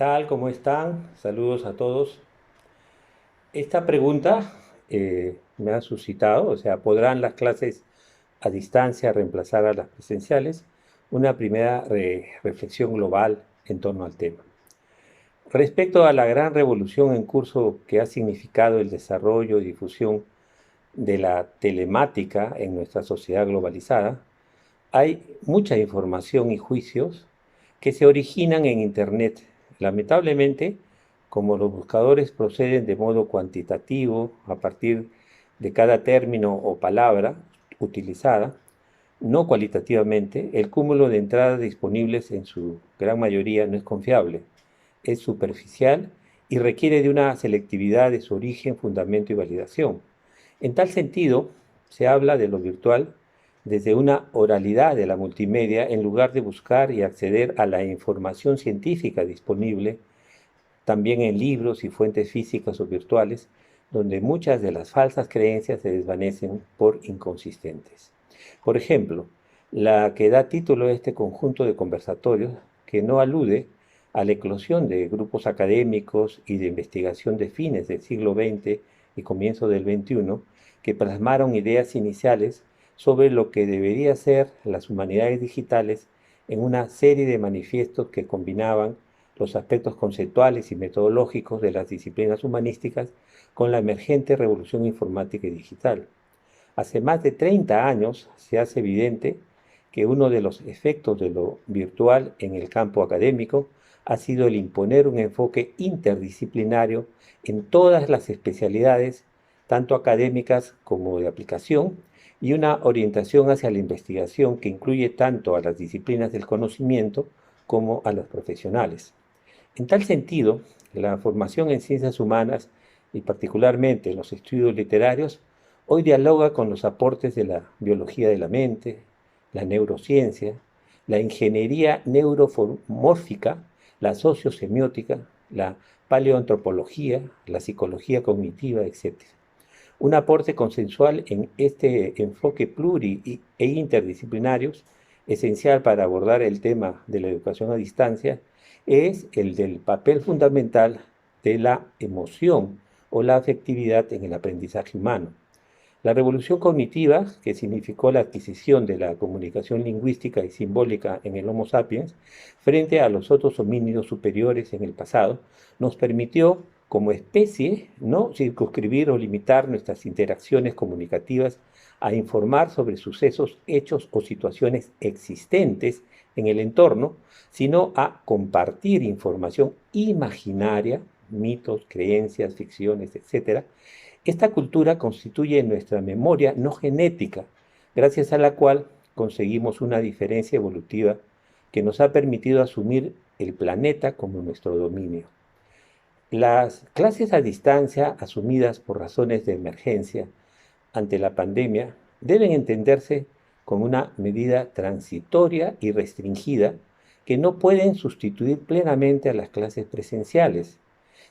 tal? ¿Cómo están? Saludos a todos. Esta pregunta me ha suscitado, o sea, ¿podrán las clases a distancia reemplazar a las presenciales? Una primera reflexión global en torno al tema. Respecto a la gran revolución en curso que ha significado el desarrollo y difusión de la telemática en nuestra sociedad globalizada, hay mucha información y juicios que se originan en Internet. Lamentablemente, como los buscadores proceden de modo cuantitativo a partir de cada término o palabra utilizada, no cualitativamente, el cúmulo de entradas disponibles en su gran mayoría no es confiable, es superficial y requiere de una selectividad de su origen, fundamento y validación. En tal sentido, se habla de lo virtual desde una oralidad de la multimedia en lugar de buscar y acceder a la información científica disponible también en libros y fuentes físicas o virtuales, donde muchas de las falsas creencias se desvanecen por inconsistentes. Por ejemplo, la que da título a este conjunto de conversatorios, que no alude a la eclosión de grupos académicos y de investigación de fines del siglo XX y comienzo del XXI, que plasmaron ideas iniciales sobre lo que debería ser las humanidades digitales en una serie de manifiestos que combinaban los aspectos conceptuales y metodológicos de las disciplinas humanísticas con la emergente revolución informática y digital. Hace más de 30 años se hace evidente que uno de los efectos de lo virtual en el campo académico ha sido el imponer un enfoque interdisciplinario en todas las especialidades, tanto académicas como de aplicación, y una orientación hacia la investigación que incluye tanto a las disciplinas del conocimiento como a los profesionales. En tal sentido, la formación en ciencias humanas y particularmente en los estudios literarios hoy dialoga con los aportes de la biología de la mente, la neurociencia, la ingeniería neuromórfica, la sociosemiótica, la paleoantropología, la psicología cognitiva, etc. Un aporte consensual en este enfoque e interdisciplinarios, esencial para abordar el tema de la educación a distancia, es el del papel fundamental de la emoción o la afectividad en el aprendizaje humano. La revolución cognitiva, que significó la adquisición de la comunicación lingüística y simbólica en el Homo sapiens, frente a los otros homínidos superiores en el pasado, nos permitió, como especie, no circunscribir o limitar nuestras interacciones comunicativas a informar sobre sucesos, hechos o situaciones existentes en el entorno, sino a compartir información imaginaria, mitos, creencias, ficciones, etcétera. Esta cultura constituye nuestra memoria no genética, gracias a la cual conseguimos una diferencia evolutiva que nos ha permitido asumir el planeta como nuestro dominio. Las clases a distancia, asumidas por razones de emergencia ante la pandemia, deben entenderse como una medida transitoria y restringida que no pueden sustituir plenamente a las clases presenciales.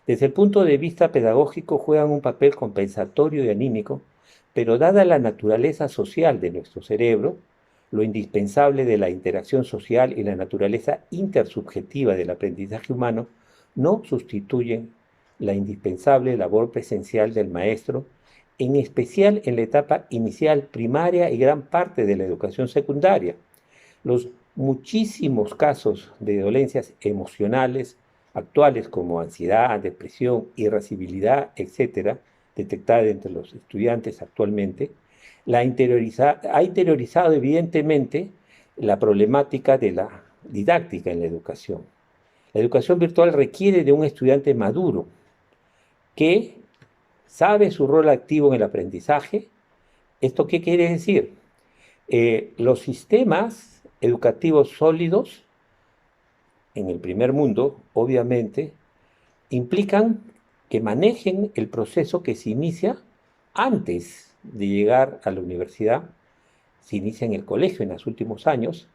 Desde el punto de vista pedagógico juegan un papel compensatorio y anímico, pero dada la naturaleza social de nuestro cerebro, lo indispensable de la interacción social y la naturaleza intersubjetiva del aprendizaje humano no sustituyen la indispensable labor presencial del maestro, en especial en la etapa inicial primaria y gran parte de la educación secundaria. Los muchísimos casos de dolencias emocionales actuales como ansiedad, depresión, irascibilidad, etcétera, detectadas entre los estudiantes actualmente, ha interiorizado evidentemente la problemática de la didáctica en la educación. La educación virtual requiere de un estudiante maduro que sabe su rol activo en el aprendizaje. ¿Esto qué quiere decir? Los sistemas educativos sólidos en el primer mundo, obviamente, implican que manejen el proceso que se inicia antes de llegar a la universidad, se inicia en el colegio en los últimos años,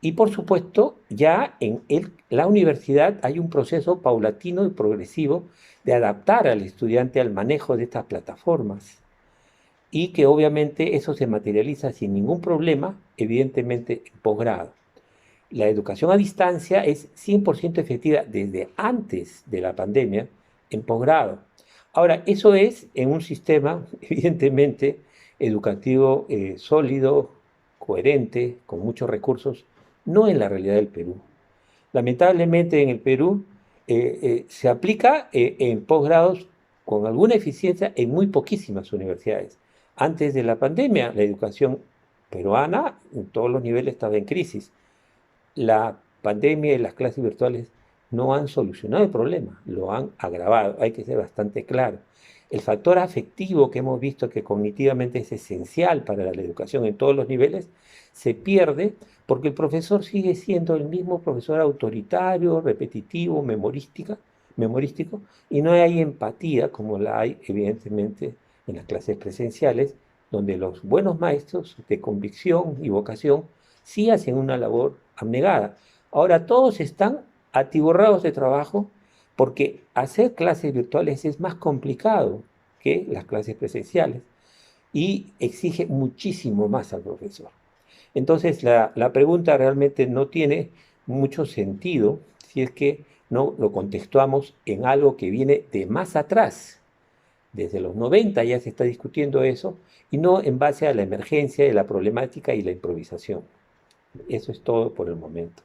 y por supuesto ya en la universidad hay un proceso paulatino y progresivo de adaptar al estudiante al manejo de estas plataformas y que obviamente eso se materializa sin ningún problema, evidentemente en posgrado. la educación a distancia es 100% efectiva desde antes de la pandemia en posgrado. Ahora, eso es en un sistema, evidentemente, educativo sólido, coherente, con muchos recursos, no en la realidad del Perú. Lamentablemente en el Perú se aplica en posgrados con alguna eficiencia en muy poquísimas universidades. Antes de la pandemia, la educación peruana en todos los niveles estaba en crisis. La pandemia y las clases virtuales no han solucionado el problema, lo han agravado, hay que ser bastante claro. El factor afectivo que hemos visto que cognitivamente es esencial para la educación en todos los niveles, se pierde porque el profesor sigue siendo el mismo profesor autoritario, repetitivo, memorístico, y no hay empatía como la hay evidentemente en las clases presenciales, donde los buenos maestros de convicción y vocación sí hacen una labor abnegada. Ahora todos están atiborrados de trabajo porque hacer clases virtuales es más complicado que las clases presenciales y exige muchísimo más al profesor. Entonces la pregunta realmente no tiene mucho sentido si es que no lo contextuamos en algo que viene de más atrás. Desde los 90 ya se está discutiendo eso y no en base a la emergencia de la problemática y la improvisación. Eso es todo por el momento.